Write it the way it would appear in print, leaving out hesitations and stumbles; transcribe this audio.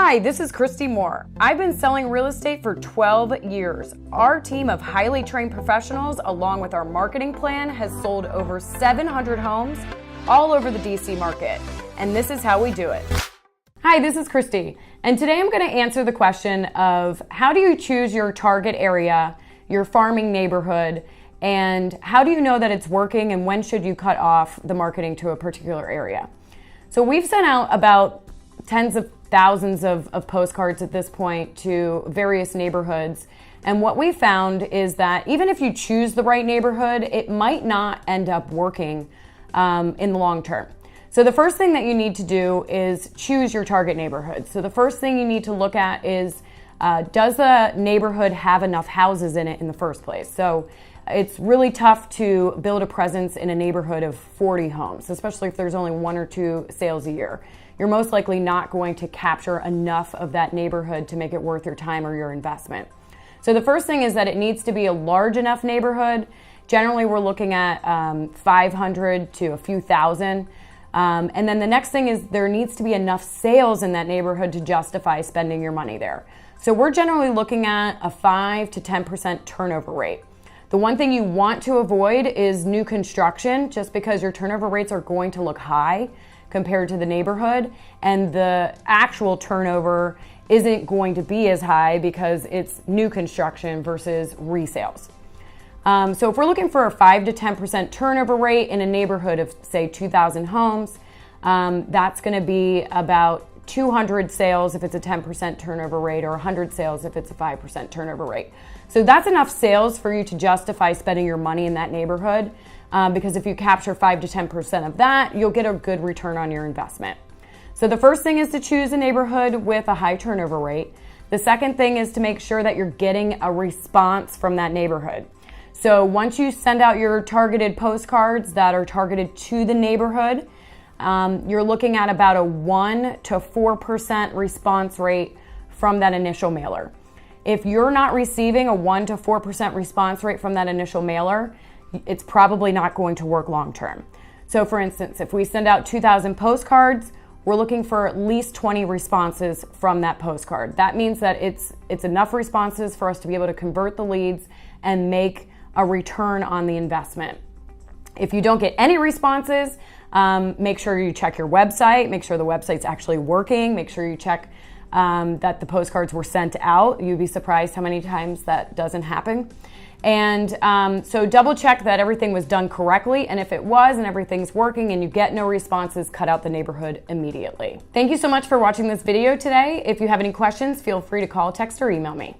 Hi, this is Kristy Moore. I've been selling real estate for 12 years. Our team of highly trained professionals, along with our marketing plan, has sold over 700 homes all over the DC market. And this is how we do it. Hi, this is Kristy. And today I'm going to answer the question of how do you choose your target area, your farming neighborhood, and how do you know that it's working and when should you cut off the marketing to a particular area? So we've sent out about tens of thousands of postcards at this point to various neighborhoods. And what we found is that even if you choose the right neighborhood, it might not end up working in the long term. So the first thing that you need to do is choose your target neighborhood. So the first thing you need to look at is, does the neighborhood have enough houses in it in the first place? So it's really tough to build a presence in a neighborhood of 40 homes, especially if there's only 1 or 2 sales a year. You're most likely not going to capture enough of that neighborhood to make it worth your time or your investment. So the first thing is that it needs to be a large enough neighborhood. Generally, we're looking at 500 to a few thousand. And then the next thing is there needs to be enough sales in that neighborhood to justify spending your money there. So we're generally looking at a 5 to 10% turnover rate. The one thing you want to avoid is new construction, just because your turnover rates are going to look high compared to the neighborhood, and the actual turnover isn't going to be as high because it's new construction versus resales. So if we're looking for a 5 to 10% turnover rate in a neighborhood of, say, 2,000 homes, that's going to be about 200 sales if it's a 10% turnover rate, or 100 sales if it's a 5% turnover rate. So that's enough sales for you to justify spending your money in that neighborhood, because if you capture 5 to 10% of that, you'll get a good return on your investment. So the first thing is to choose a neighborhood with a high turnover rate. The second thing is to make sure that you're getting a response from that neighborhood. So once you send out your targeted postcards that are targeted to the neighborhood, you're looking at about a 1 to 4% response rate from that initial mailer. If you're not receiving a 1 to 4% response rate from that initial mailer, it's probably not going to work long term. So for instance, if we send out 2,000 postcards, we're looking for at least 20 responses from that postcard. That means that it's enough responses for us to be able to convert the leads and make a return on the investment. If you don't get any responses, make sure you check your website, make sure the website's actually working, make sure you check that the postcards were sent out. You'd be surprised how many times that doesn't happen. And so double check that everything was done correctly, and if it was and everything's working and you get no responses, cut out the neighborhood immediately. Thank you so much for watching this video today. If you have any questions, feel free to call, text, or email me.